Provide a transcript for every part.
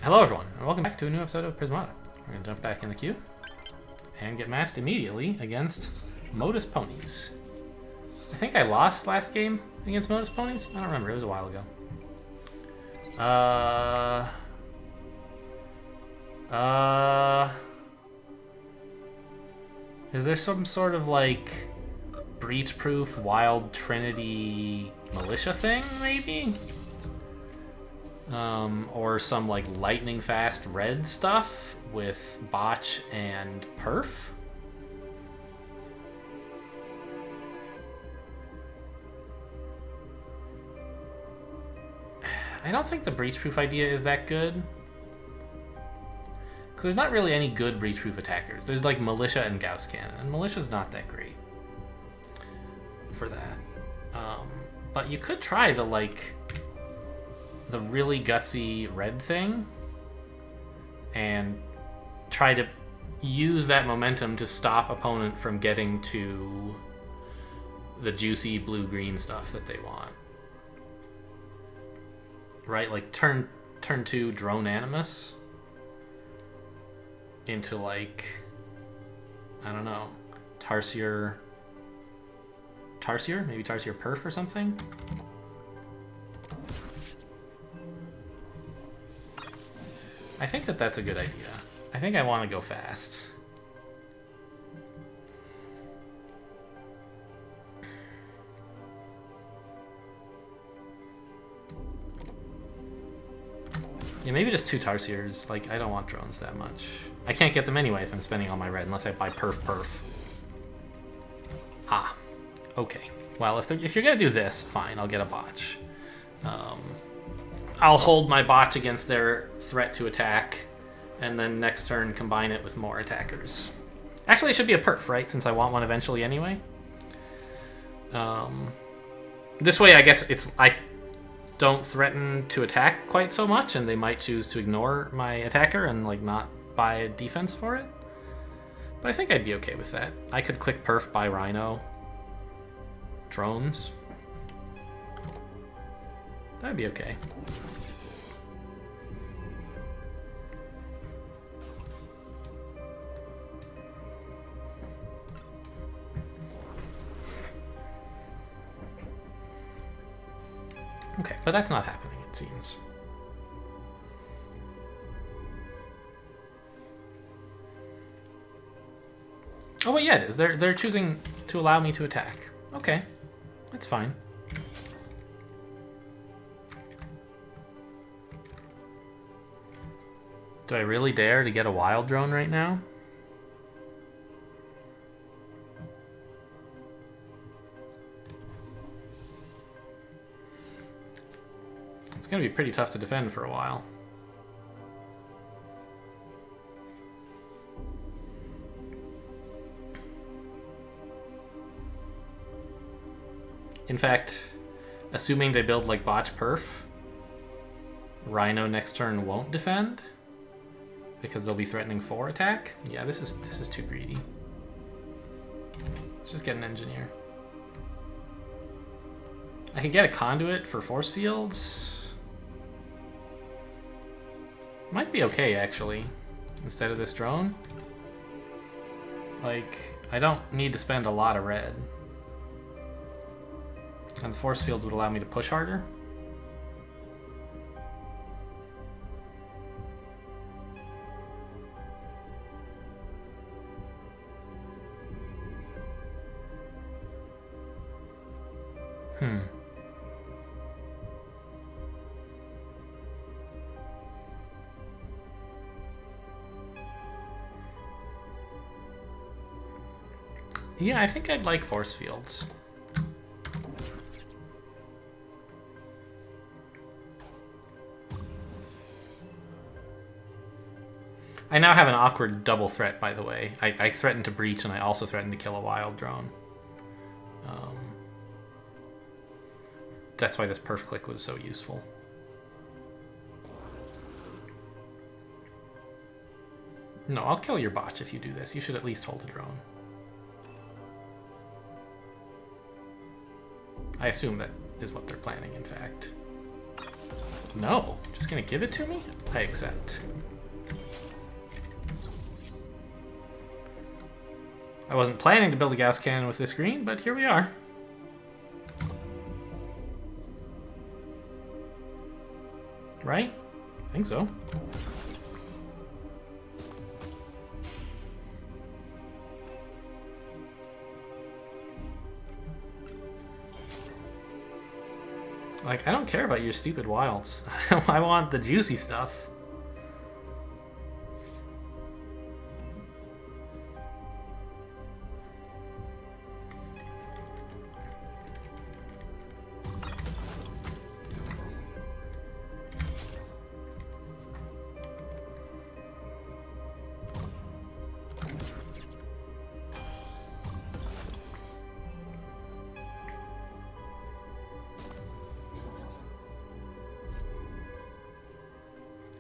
Hello everyone, and welcome back to a new episode of Prismata. We're going to jump back in the queue and get matched immediately against Modus Ponies. I think I lost last game against Modus Ponies. I don't remember, it was a while ago. Is there some sort of like breach-proof Wild Trinity militia thing, maybe? Or some like lightning fast red stuff with botch and perf. I don't think the breach-proof idea is that good. Because there's not really any good breach-proof attackers. There's like militia and Gauss cannon, and militia's not that great for that. But you could try the really gutsy red thing and try to use that momentum to stop opponent from getting to the juicy blue-green stuff that they want. Right? Like turn 2 drone animus into like, I don't know, Tarsier, maybe Tarsier perf or something. I think that that's a good idea. I think I want to go fast. Yeah, maybe just 2 Tarsiers. Like, I don't want drones that much. I can't get them anyway if I'm spending all my red, unless I buy perf. Ah, okay. Well, if you're gonna do this, fine, I'll get a botch. I'll hold my botch against their threat to attack, and then next turn combine it with more attackers. Actually, it should be a perf, right? Since I want one eventually anyway. This way, I guess I don't threaten to attack quite so much, and they might choose to ignore my attacker and like not buy a defense for it. But I think I'd be okay with that. I could click perf by Rhino. Drones. That'd be okay. Okay, but that's not happening, it seems. Oh wait, yeah, it is. They're choosing to allow me to attack. Okay, that's fine. Do I really dare to get a wild drone right now? It's gonna be pretty tough to defend for a while. In fact, assuming they build like botch perf, Rhino next turn won't defend because they'll be threatening 4 attack. Yeah, this is too greedy. Let's just get an engineer. I could get a conduit for force fields. Might be okay actually, instead of this drone. Like, I don't need to spend a lot of red. And the force fields would allow me to push harder. Yeah, I think I'd like force fields. I now have an awkward double threat, by the way. I threatened to breach, and I also threatened to kill a wild drone. That's why this perf click was so useful. No, I'll kill your botch if you do this. You should at least hold a drone. I assume that is what they're planning, in fact. No, just gonna give it to me? I accept. I wasn't planning to build a Gauss cannon with this green, but here we are. Right? I think so. Like, I don't care about your stupid wilds. I want the juicy stuff.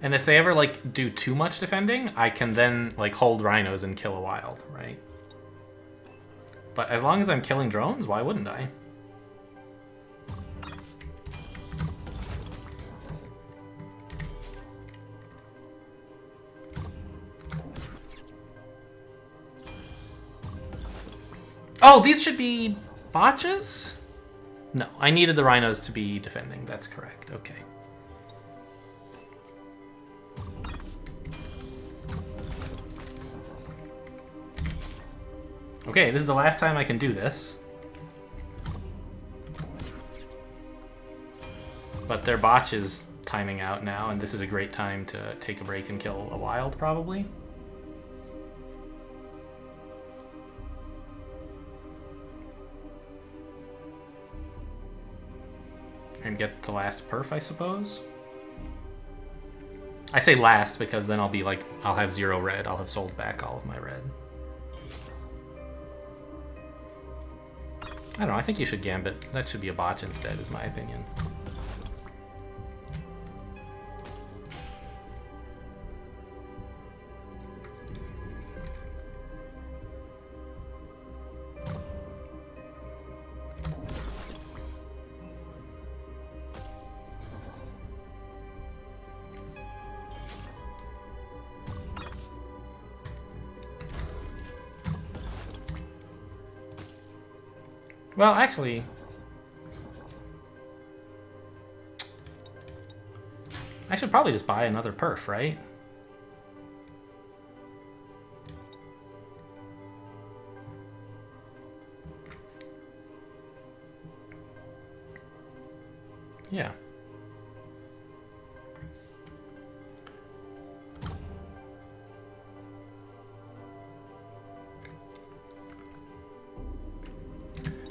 And if they ever, like, do too much defending, I can then, like, hold rhinos and kill a wild, right? But as long as I'm killing drones, why wouldn't I? Oh, these should be botches? No, I needed the rhinos to be defending. That's correct. Okay. Okay, this is the last time I can do this. But their botch is timing out now, and this is a great time to take a break and kill a wild, probably. And get the last perf, I suppose. I say last because then I'll be like, I'll have 0 red. I'll have sold back all of my red. I don't know, I think you should gambit. That should be a botch instead, is my opinion. Well, actually, I should probably just buy another perf, right? Yeah.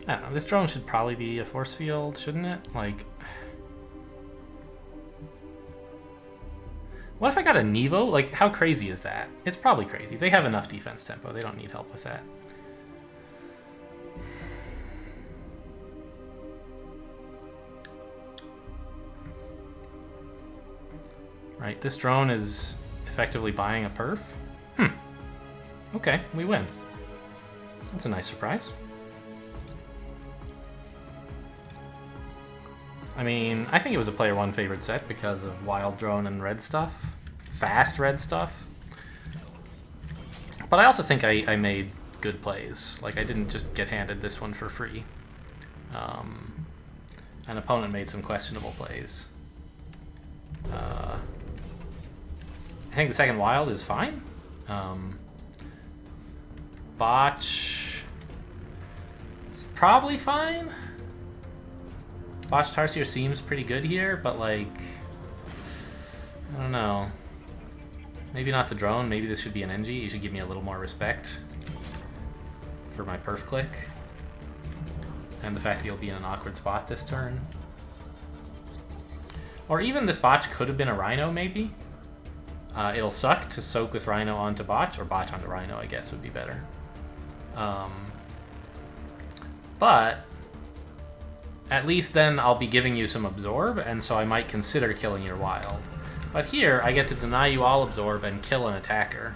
I don't know, this drone should probably be a force field, shouldn't it? Like... What if I got a Nevo? Like, how crazy is that? It's probably crazy. They have enough defense tempo. They don't need help with that. Right, this drone is effectively buying a perf. Okay, we win. That's a nice surprise. I mean, I think it was a player 1 favorite set because of wild drone and red stuff. Fast red stuff. But I also think I made good plays. Like, I didn't just get handed this one for free. An opponent made some questionable plays. I think the second wild is fine. Botch... It's probably fine. Botch Tarsier seems pretty good here, but like... I don't know. Maybe not the drone, maybe this should be an NG. You should give me a little more respect for my perf click. And the fact that you'll be in an awkward spot this turn. Or even this botch could have been a rhino, maybe. It'll suck to soak with rhino onto botch, or botch onto rhino, I guess would be better. But at least then I'll be giving you some absorb, and so I might consider killing your wild. But here, I get to deny you all absorb and kill an attacker.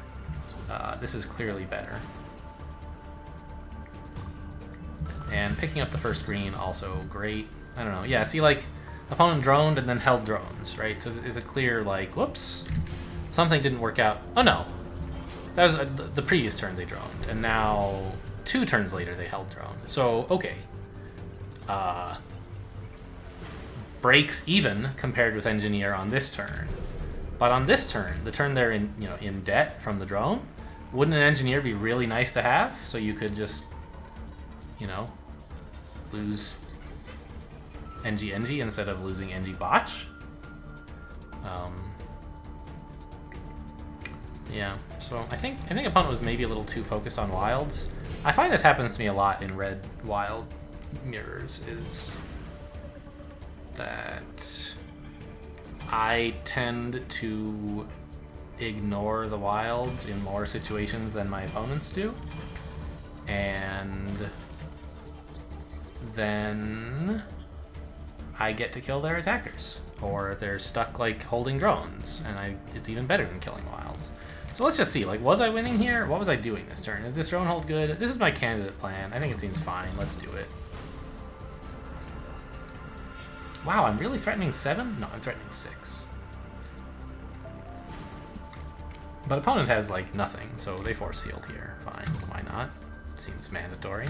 This is clearly better. And picking up the first green, also great. I don't know. Yeah, see, like Opponent droned and then held drones, right? So it's a clear, like, whoops, something didn't work out. Oh no, that was the previous turn they droned, and now 2 turns later they held drone. So, okay. Breaks even compared with Engineer on this turn. But on this turn, the turn they're in, you know, in debt from the drone, wouldn't an Engineer be really nice to have? So you could just, you know, lose NG instead of losing NG botch. Yeah, so I think opponent was maybe a little too focused on wilds. I find this happens to me a lot in red wild mirrors, is that I tend to ignore the wilds in more situations than my opponents do, and then I get to kill their attackers, or they're stuck like holding drones, and it's even better than killing wilds. So let's just see, like, was I winning here? What was I doing this turn? Is this drone hold good? This is my candidate plan. I think it seems fine. Let's do it. Wow, I'm really threatening 7? No, I'm threatening 6. But opponent has, like, nothing, so they force field here. Fine, why not? Seems mandatory.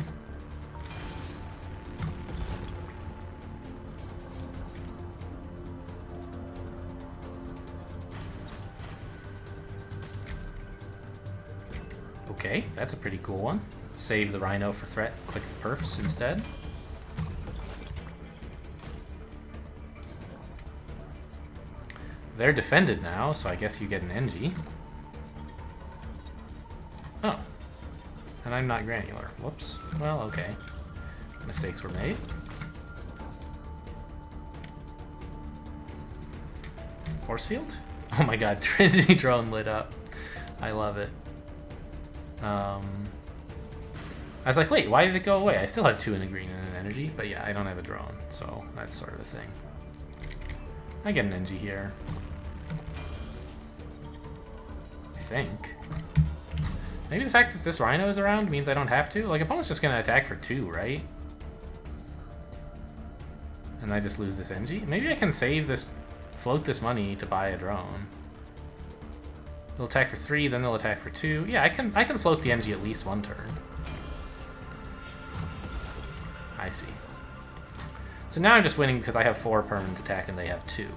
Okay, that's a pretty cool one. Save the Rhino for threat, click the perfs instead. They're defended now, so I guess you get an NG. Oh. And I'm not granular. Whoops. Well, okay. Mistakes were made. Force field? Oh my god, Trinity drone lit up. I love it. I was like, wait, why did it go away? I still have 2 in a green and an energy, but yeah, I don't have a drone, so that's sort of a thing. I get an NG here. I think. Maybe the fact that this Rhino is around means I don't have to? Like, opponent's just gonna attack for 2, right? And I just lose this NG? Maybe I can save this, float this money to buy a drone. They'll attack for 3, then they'll attack for 2. Yeah, I can float the NG at least 1 turn. I see. So now I'm just winning because I have 4 permanent attack and they have 2.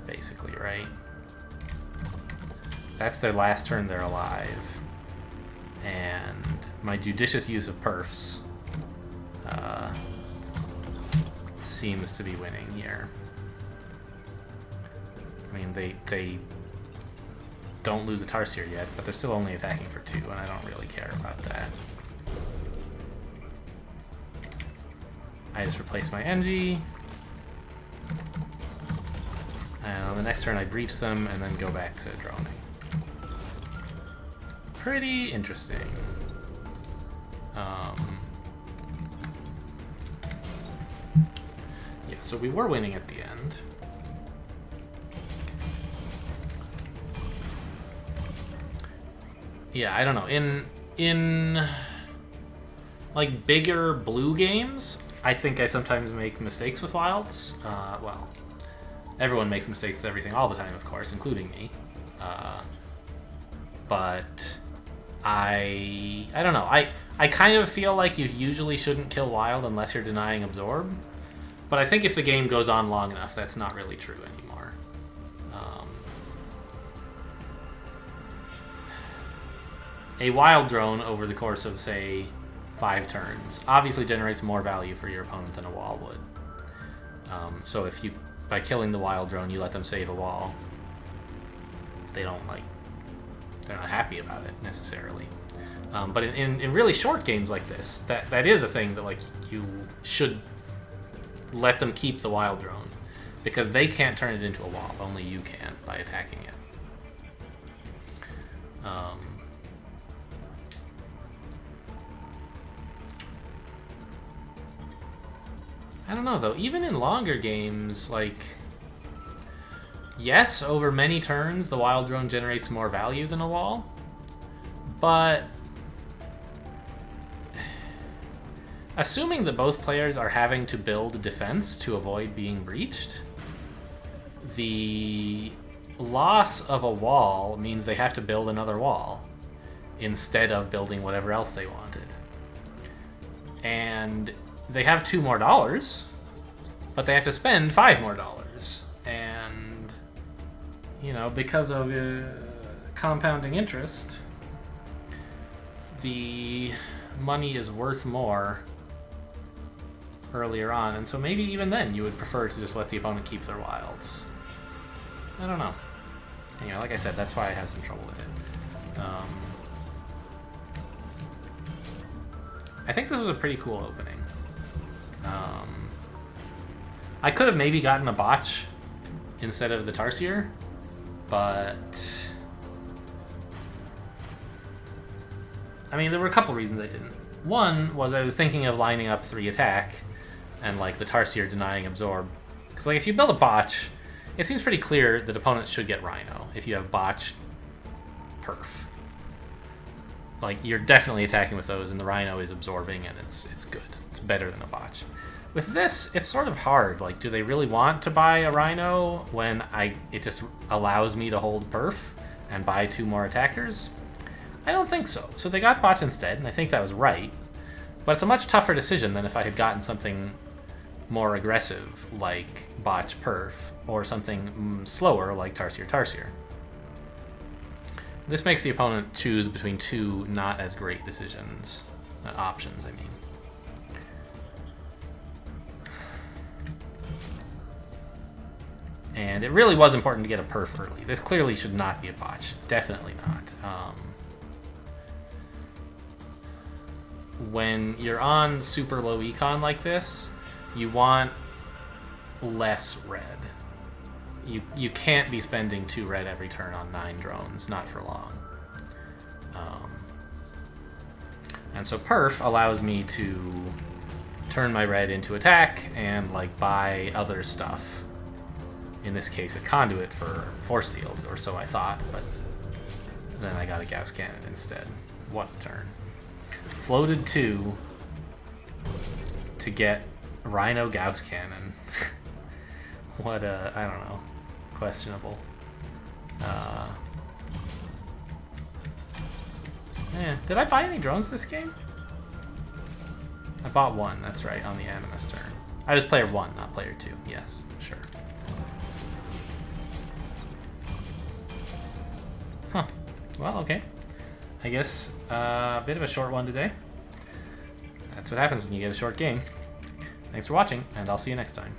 Basically, right? That's their last turn they're alive. And my judicious use of perfs seems to be winning here. I mean, they don't lose a Tarsier yet, but they're still only attacking for 2, and I don't really care about that. I just replace my NG. And on the next turn I breach them, and then go back to droning. Pretty interesting. Yeah, so we were winning at the end. Yeah, I don't know. In like bigger blue games, I think I sometimes make mistakes with wilds. Well, everyone makes mistakes with everything all the time, of course, including me. But I don't know. I kind of feel like you usually shouldn't kill wild unless you're denying absorb. But I think if the game goes on long enough, that's not really true anymore. A wild drone over the course of, say, 5 turns obviously generates more value for your opponent than a wall would. So if you, by killing the wild drone, you let them save a wall, they're not happy about it necessarily. But in really short games like this, that is a thing that, like, you should let them keep the wild drone, because they can't turn it into a wall. Only you can by attacking it. I don't know, though. Even in longer games, like, yes, over many turns, the wild drone generates more value than a wall, but Assuming that both players are having to build defense to avoid being breached, the loss of a wall means they have to build another wall instead of building whatever else they wanted. And they have $2 more, but they have to spend $5 more. And, you know, because of compounding interest, the money is worth more earlier on, and so maybe even then you would prefer to just let the opponent keep their wilds. I don't know. Anyway, like I said, that's why I have some trouble with it. I think this was a pretty cool opening. I could have maybe gotten a botch instead of the Tarsier, but I mean, there were a couple reasons I didn't. One was I was thinking of lining up 3 attack and like the Tarsier denying absorb. Because like if you build a botch, it seems pretty clear that opponents should get Rhino if you have botch perf. Like you're definitely attacking with those and the Rhino is absorbing and it's good. It's better than a botch. With this, it's sort of hard. Like, do they really want to buy a Rhino when it just allows me to hold perf and buy 2 more attackers? I don't think so. So they got botch instead, and I think that was right. But it's a much tougher decision than if I had gotten something more aggressive, like botch perf, or something slower, like Tarsier. This makes the opponent choose between 2 not as great decisions. Options, I mean. And it really was important to get a perf early. This clearly should not be a botch. Definitely not. When you're on super low econ like this, you want less red. You can't be spending 2 red every turn on 9 drones, not for long. And so perf allows me to turn my red into attack and like buy other stuff. In this case, a conduit for force fields, or so I thought, but then I got a Gauss cannon instead. What a turn. Floated 2 to get Rhino Gauss cannon. What a, I don't know, questionable. Did I buy any drones this game? I bought 1, that's right, on the Animus turn. I was player 1, not player 2, yes, sure. Huh. Well, okay. I guess a bit of a short one today. That's what happens when you get a short game. Thanks for watching, and I'll see you next time.